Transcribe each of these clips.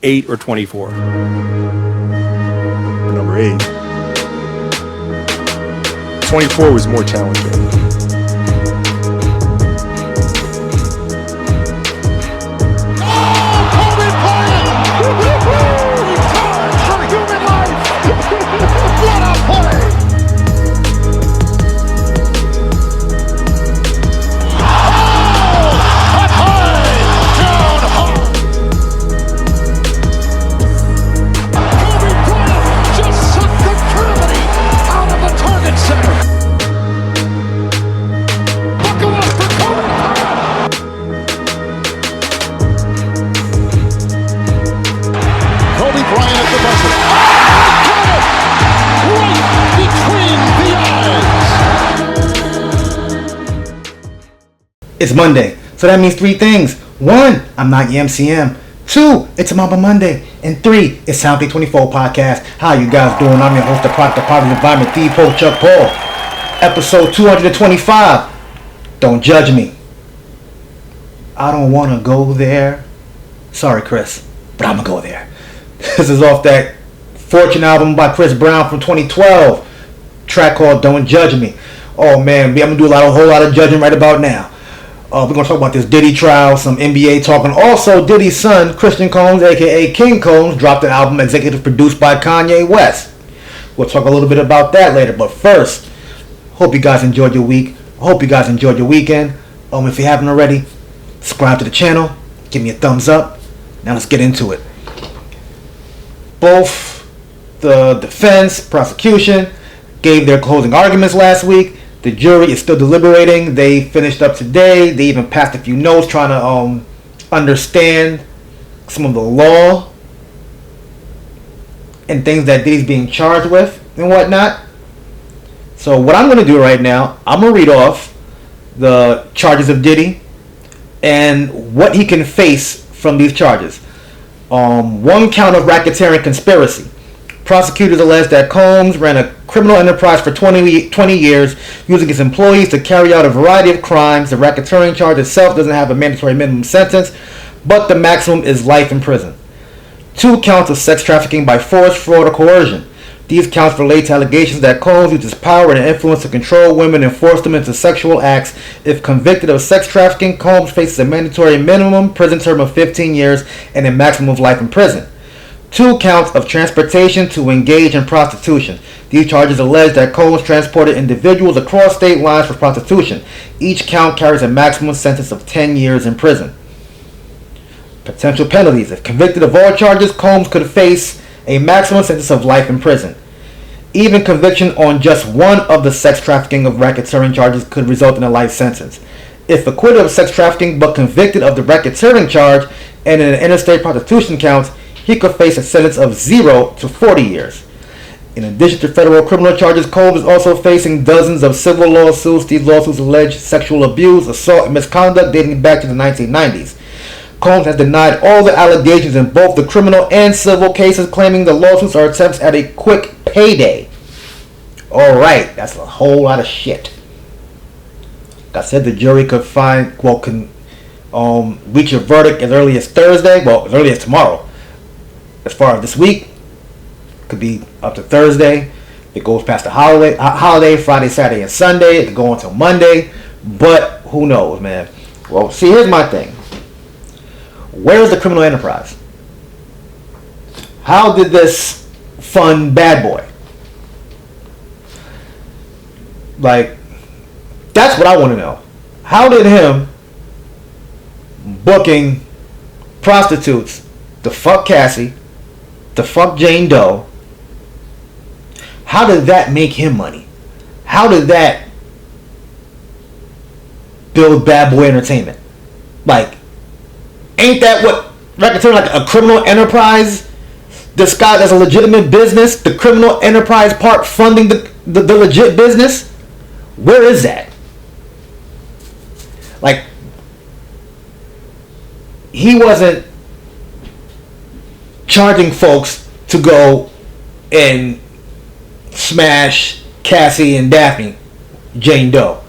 8 or 24? Number 8. 24 was more challenging. It's Monday, so that means 3 things. 1, I'm not your MCM. 2, it's a Mamba Monday. And 3, it's Sound 24 Podcast. How you guys doing? I'm your host, the product of Positive Environment, the Post Chuck Paul. Episode 225. Don't judge me. I don't want to go there. Sorry, Chris, but I'm going to go there. This is off that Fortune album by Chris Brown from 2012. Track called Don't Judge Me. Oh man, I'm going to do a whole lot of judging right about now. We're going to talk about this Diddy Trial, some NBA talking. Also, Diddy's son, Christian Combs, a.k.a. King Combs, dropped an album executive produced by Kanye West. We'll talk a little bit about that later. But first, hope you guys enjoyed your week. I hope you guys enjoyed your weekend. If you haven't already, subscribe to the channel. Give me a thumbs up. Now let's get into it. Both the defense, prosecution, gave their closing arguments last week. The jury is still deliberating. They finished up today. They even passed a few notes trying to understand some of the law and things that Diddy's being charged with and whatnot. So what I'm going to do right now, I'm going to read off the charges of Diddy and what he can face from these charges. 1 count of racketeering conspiracy. Prosecutors allege that Combs ran a criminal enterprise for 20 years using his employees to carry out a variety of crimes. The racketeering charge itself doesn't have a mandatory minimum sentence, but the maximum is life in prison. 2 counts of sex trafficking by force, fraud, or coercion. These counts relate to allegations that Combs used his power and influence to control women and force them into sexual acts. If convicted of sex trafficking, Combs faces a mandatory minimum prison term of 15 years and a maximum of life in prison. 2 counts of transportation to engage in prostitution. These charges allege that Combs transported individuals across state lines for prostitution. Each count carries a maximum sentence of 10 years in prison. Potential penalties. If convicted of all charges, Combs could face a maximum sentence of life in prison. Even conviction on just one of the sex trafficking of racketeering charges could result in a life sentence. If acquitted of sex trafficking but convicted of the racketeering charge and in an interstate prostitution count, he could face a sentence of 0 to 40 years. In addition to federal criminal charges, Combs is also facing dozens of civil lawsuits. These lawsuits allege sexual abuse, assault, and misconduct dating back to the 1990s. Combs has denied all the allegations in both the criminal and civil cases, claiming the lawsuits are attempts at a quick payday. Alright, that's a whole lot of shit. Like I said, the jury could reach a verdict as early as Thursday, as early as tomorrow. As far as this week, could be up to Thursday. It goes past the holiday, Friday, Saturday, and Sunday. It could go until Monday. But who knows, man. Well, see, here's my thing. Where is the criminal enterprise? How did this fund bad boy? That's what I want to know. How did him booking prostitutes to fuck Cassie, to fuck Jane Doe, how did that make him money? How did that build Bad Boy Entertainment? Ain't that what racketeering, a criminal enterprise disguised as a legitimate business? The criminal enterprise part funding the legit business? Where is that? He wasn't charging folks to go and smash Cassie and Daphne, Jane Doe.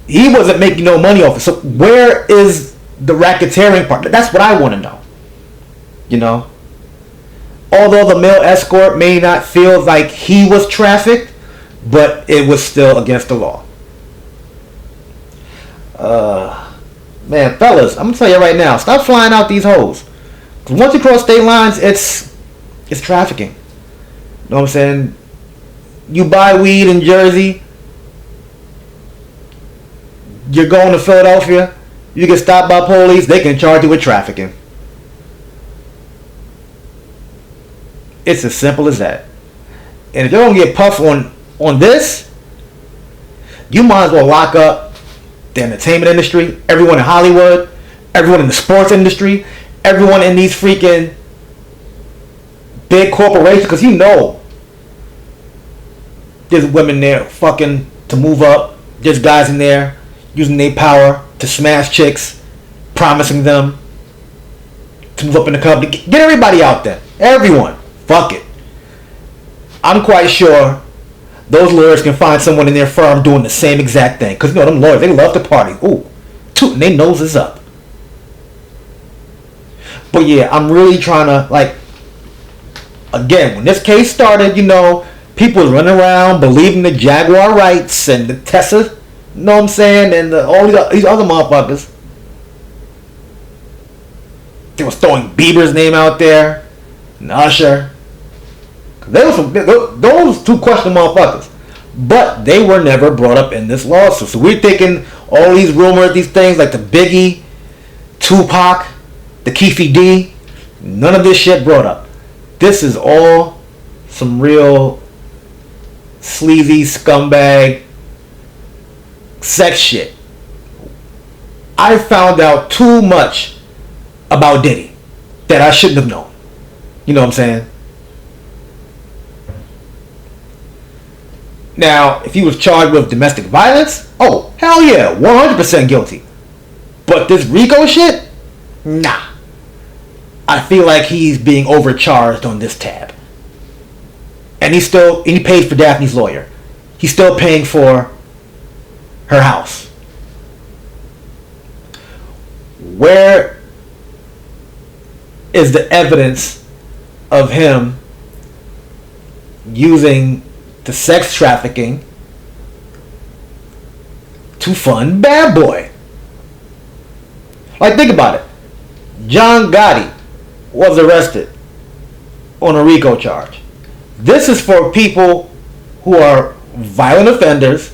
He wasn't making no money off it. So where is the racketeering part? That's what I want to know. You know, although the male escort may not feel like he was trafficked, but it was still against the law. Man, fellas, I'm gonna tell you right now, stop flying out these hoes. 'Cause once you cross state lines, it's trafficking. You know what I'm saying? You buy weed in Jersey, you're going to Philadelphia, you get stopped by police, they can charge you with trafficking. It's as simple as that. And if you're gonna get puffed on this, you might as well lock up the entertainment industry, everyone in Hollywood, everyone in the sports industry, everyone in these freaking big corporations, because you know there's women there fucking to move up, there's guys in there using their power to smash chicks, promising them to move up in the company. Get everybody out there. Everyone. Fuck it. I'm quite sure those lawyers can find someone in their firm doing the same exact thing. Because, you know, them lawyers, they love to party. Ooh, tooting their noses up. But yeah, I'm really trying to, like, again, when this case started, you know, people was running around believing the Jaguar rights and the Tesla, you know what I'm saying, and all these other motherfuckers. They was throwing Bieber's name out there, and Usher. Those two questionable motherfuckers. But they were never brought up in this lawsuit. So we're thinking all these rumors, these things like the Biggie, Tupac, the Keefe D, none of this shit brought up. This is all some real sleazy scumbag sex shit. I found out too much about Diddy that I shouldn't have known. You know what I'm saying? Now, if he was charged with domestic violence, oh, hell yeah, 100% guilty. But this RICO shit? Nah. I feel like he's being overcharged on this tab. And he paid for Daphne's lawyer. He's still paying for her house. Where is the evidence of him using the sex trafficking to fund Bad Boy? Like, think about it. John Gotti was arrested on a RICO charge. This is for people who are violent offenders,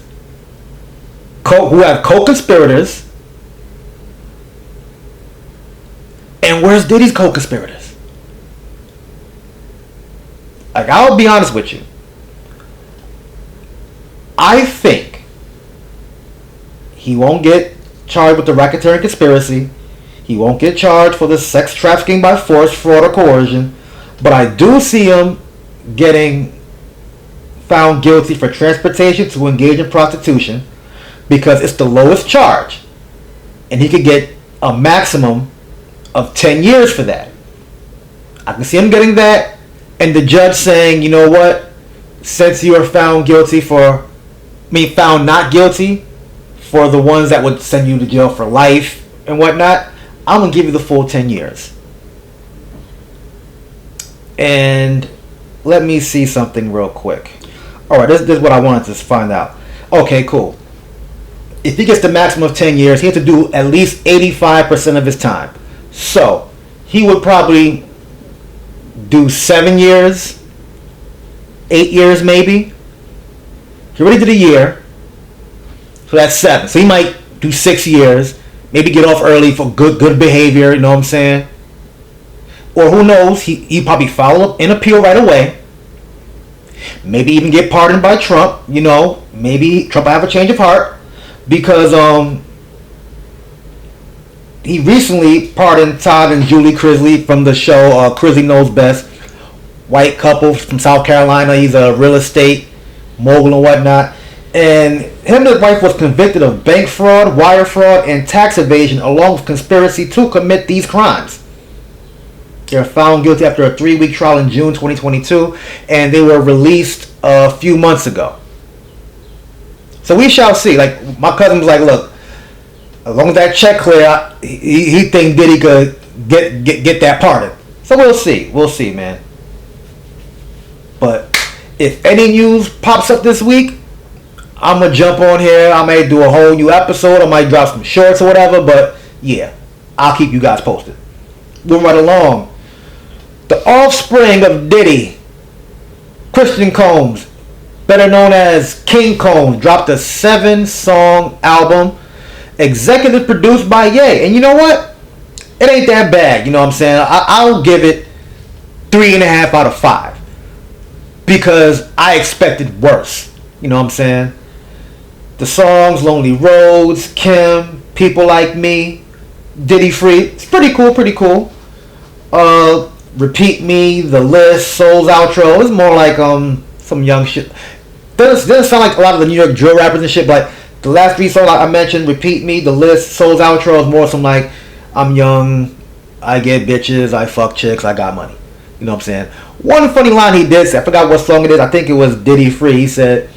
who have co-conspirators. And where's Diddy's co-conspirators? Like, I'll be honest with you. I think he won't get charged with the racketeering conspiracy. He won't get charged for the sex trafficking by force, fraud, or coercion. But I do see him getting found guilty for transportation to engage in prostitution, because it's the lowest charge. And he could get a maximum of 10 years for that. I can see him getting that, and the judge saying, you know what, since you are found not guilty for the ones that would send you to jail for life and whatnot, I'm going to give you the full 10 years. And let me see something real quick. Alright, this is what I wanted to find out. Okay, cool. If he gets the maximum of 10 years, he has to do at least 85% of his time. So, he would probably do 7 years, 8 years maybe. He already did a year, so that's 7. So he might do 6 years, maybe get off early for good behavior, you know what I'm saying? Or who knows, he probably follow up and appeal right away. Maybe even get pardoned by Trump, you know. Maybe Trump will have a change of heart, because he recently pardoned Todd and Julie Crisley from the show Crisley Knows Best. White couple from South Carolina. He's a real estate mogul and whatnot. And him and his wife was convicted of bank fraud, wire fraud, and tax evasion, along with conspiracy to commit these crimes. They were found guilty after a 3-week trial in June 2022, and they were released a few months ago. So we shall see. Like, my cousin was like, look, as long as that check clear, he think Diddy could get that pardon. So we'll see. We'll see, man. But if any news pops up this week, I'm going to jump on here. I may do a whole new episode. I might drop some shorts or whatever. But yeah, I'll keep you guys posted. Moving right along. The offspring of Diddy, Christian Combs, better known as King Combs, dropped a 7-song album, executive produced by Ye. And you know what? It ain't that bad. You know what I'm saying? I'll give it 3.5 out of 5 because I expected worse. You know what I'm saying? The songs, Lonely Roads, Kim, People Like Me, Diddy Free. It's pretty cool, pretty cool. Repeat Me, The List, Soul's Outro. It's more like some young shit. Doesn't sound like a lot of the New York drill rappers and shit, but the last 3 songs I mentioned, Repeat Me, The List, Soul's Outro, is more some like, I'm young, I get bitches, I fuck chicks, I got money. You know what I'm saying? One funny line he did, I forgot what song it is, I think it was Diddy Free. He said,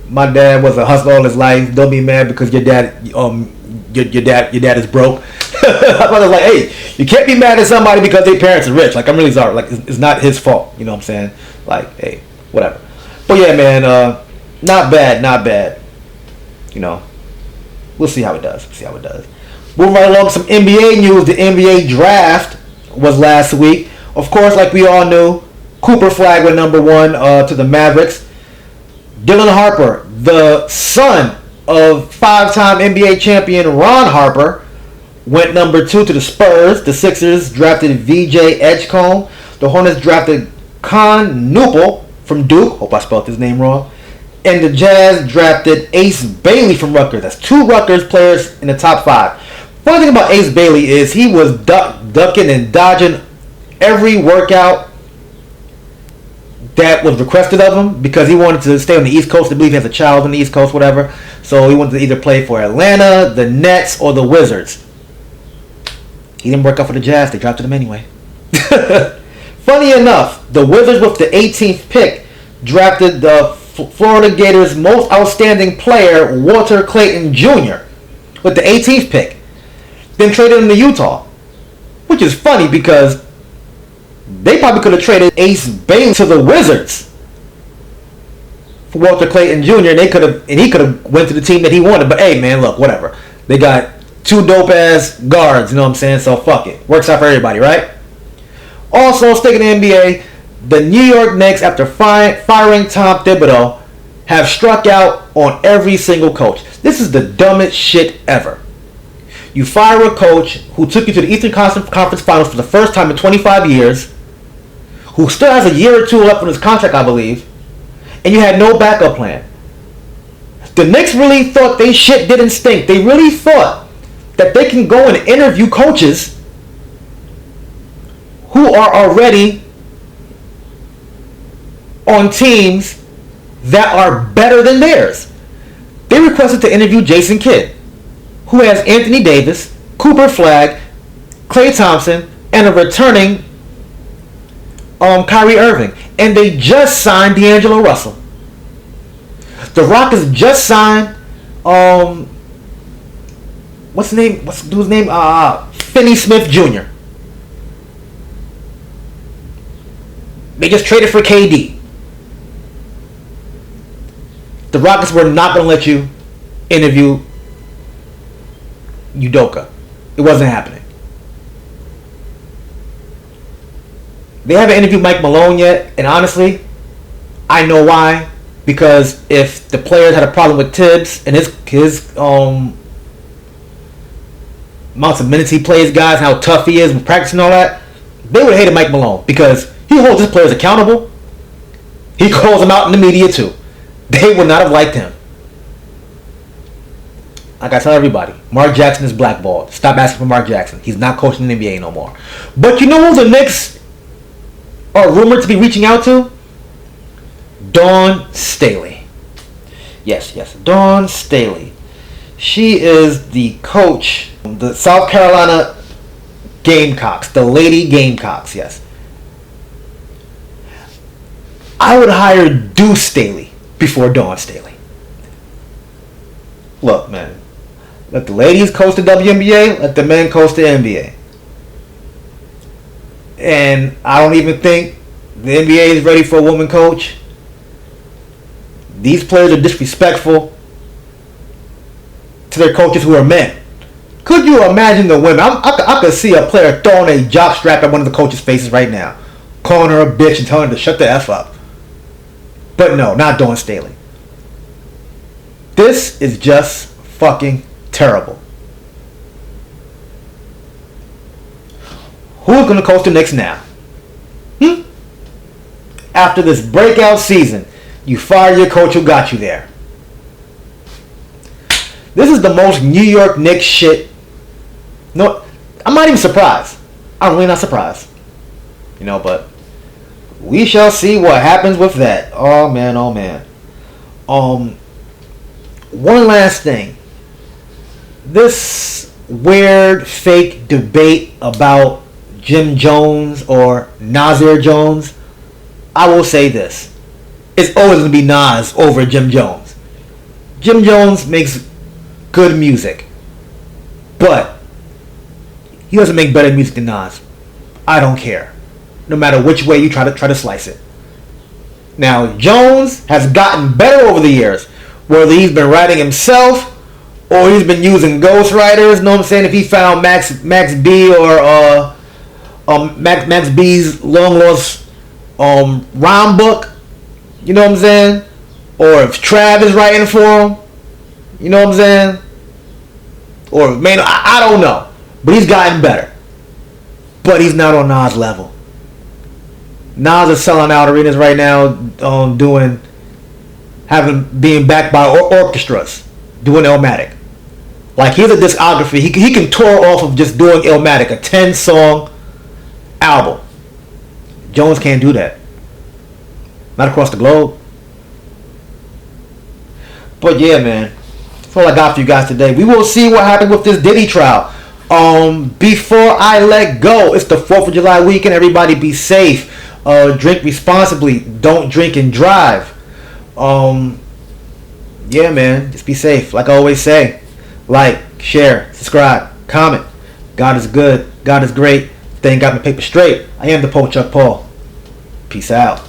my dad was a hustler all his life, don't be mad because your dad is broke. I was like, hey, you can't be mad at somebody because their parents are rich. Like, I'm really sorry. Like, it's not his fault. You know what I'm saying? Like, hey, whatever. But yeah, man, not bad. You know, we'll see how it does. Moving right along, some NBA news. The NBA draft was last week. Of course, like we all knew, Cooper Flag went number 1 to the Mavericks. Dylan Harper, the son of 5-time NBA champion Ron Harper, went number 2 to the Spurs. The Sixers drafted VJ Edgecombe. The Hornets drafted Con Newpel from Duke. Hope I spelled his name wrong. And the Jazz drafted Ace Bailey from Rutgers. That's 2 Rutgers players in the top 5. Funny thing about Ace Bailey is he was ducking and dodging every workout that was requested of him because he wanted to stay on the East Coast. I believe he has a child on the East Coast, whatever. So he wanted to either play for Atlanta, the Nets, or the Wizards. He didn't work out for the Jazz. They drafted him anyway. Funny enough, the Wizards with the 18th pick drafted the Florida Gators' most outstanding player, Walter Clayton Jr., with the 18th pick. Then traded him to Utah. Which is funny because they probably could have traded Ace Bailey to the Wizards for Walter Clayton Jr. and he could have went to the team that he wanted. But hey, man, look, whatever. They got 2 dope ass guards, you know what I'm saying? So fuck it. Works out for everybody, right? Also, sticking in the NBA, the New York Knicks, after firing Tom Thibodeau, have struck out on every single coach. This is the dumbest shit ever. You fire a coach who took you to the Eastern Conference Finals for the first time in 25 years, who still has a year or 2 left on his contract, I believe, and you had no backup plan. The Knicks really thought they shit didn't stink. They really thought that they can go and interview coaches who are already on teams that are better than theirs. They requested to interview Jason Kidd, who has Anthony Davis, Cooper Flag, Klay Thompson, and a returning Kyrie Irving. And they just signed D'Angelo Russell. The Rockets just signed what's the name? What's the dude's name? Finney Smith Jr. They just traded for KD. The Rockets were not going to let you interview Udoka. It wasn't happening. They haven't interviewed Mike Malone yet, and honestly, I know why. Because if the players had a problem with Tibbs and his amounts of minutes he plays guys and how tough he is with practice and all that, they would have hated Mike Malone because he holds his players accountable. He calls them out in the media too. They would not have liked him. Like I tell everybody, Mark Jackson is blackballed. Stop asking for Mark Jackson. He's not coaching the NBA no more. But you know who the Knicks are rumored to be reaching out to? Dawn Staley. Yes, Dawn Staley. She is the coach of the South Carolina Gamecocks, the Lady Gamecocks, yes. I would hire Deuce Staley before Dawn Staley. Look, man. Let the ladies coach the WNBA, let the men coach the NBA. And I don't even think the NBA is ready for a woman coach. These players are disrespectful to their coaches who are men. Could you imagine the women? I could see a player throwing a jock strap at one of the coaches' faces right now, calling her a bitch and telling her to shut the F up. But no, not Dawn Staley. This is just fucking terrible. Who's going to coach the Knicks now? After this breakout season, you fire your coach who got you there. This is the most New York Knicks shit. No, I'm not even surprised. I'm really not surprised. But we shall see what happens with that. Oh man, oh man. One last thing. This weird fake debate about Jim Jones or Nasir Jones. I will say this. It's always going to be Nas over Jim Jones. Jim Jones makes good music. But he doesn't make better music than Nas. I don't care. No matter which way you try to slice it. Now, Jones has gotten better over the years. Whether he's been writing himself or he's been using ghostwriters. Know what I'm saying? If he found Max B or Max B's long lost rhyme book. You know what I'm saying? Or if Trav is writing for him. You know what I'm saying? Or man, I don't know. But he's gotten better. But he's not on Nas' level. Nas is selling out arenas right now, being backed by orchestras, doing Illmatic. Like he's a discography. He can tour off of just doing Illmatic, a 10-song album. Jones can't do that. Not across the globe. But yeah, man. That's all I got for you guys today. We will see what happens with this Diddy trial. Before I let go, it's the 4th of July weekend. Everybody be safe. Drink responsibly. Don't drink and drive. Yeah, man. Just be safe. Like I always say. Like, share, subscribe, comment. God is good. God is great. Thank God my paper straight. I am the Pope Chuck Paul. Peace out.